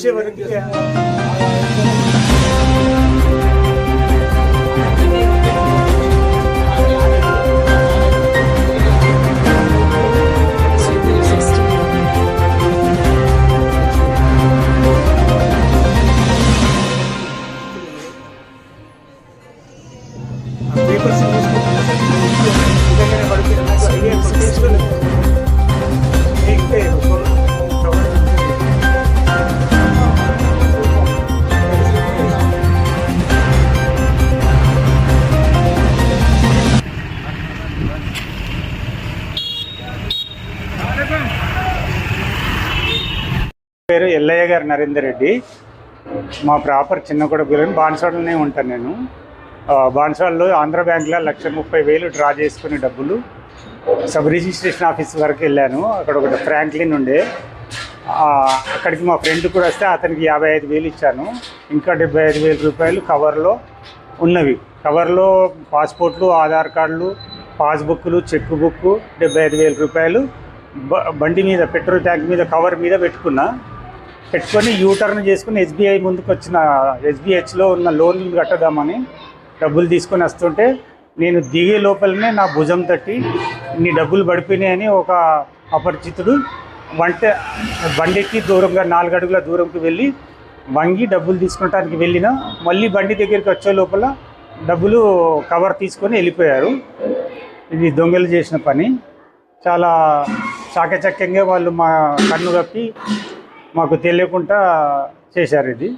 చూసేవరకు పేరు ఎల్లయ్య గారు నరేందర్ రెడ్డి. మా ప్రాపర్ చిన్నకొడగూడెం బాన్స్వాడలోనే ఉంటాను నేను. బాన్స్వాడలో ఆంధ్ర బ్యాంక్లో 1,30,000 డ్రా చేసుకునే డబ్బులు సబ్ రిజిస్ట్రేషన్ ఆఫీస్ వరకు వెళ్ళాను. అక్కడ ఒకటి ఫ్రాంక్లిన్ ఉండే, అక్కడికి మా ఫ్రెండ్ కూడా వస్తే అతనికి 55,000 ఇచ్చాను. ఇంకా 75,000 రూపాయలు కవర్లో ఉన్నవి. కవర్లో పాస్పోర్ట్లు, ఆధార్ కార్డులు, పాస్బుక్లు, చెక్ బుక్, 75,000 రూపాయలు బండి మీద పెట్రోల్ ట్యాంక్ మీద కవర్ మీద పెట్టుకొని యూటర్న్ చేసుకుని ఎస్బీఐ ముందుకు వచ్చిన ఎస్బీహెచ్లో ఉన్న లోన్లు కట్టదామని డబ్బులు తీసుకొని వస్తుంటే నేను దిగే లోపలనే నా భుజం తట్టి ఇన్ని డబ్బులు పడిపోయినాయని ఒక అపరిచితుడు బండికి దూరంగా 4 అడుగుల దూరంకి వెళ్ళి వంగి డబ్బులు తీసుకుంటానికి వెళ్ళిన మళ్ళీ బండి దగ్గరికి వచ్చే లోపల డబ్బులు కవర్ తీసుకొని వెళ్ళిపోయారు. ఇది దొంగలు చేసిన పని. చాలా చాకచక్యంగా వాళ్ళు మా కన్ను కప్పి మాకు తెలియకుండా చేశారు ఇది.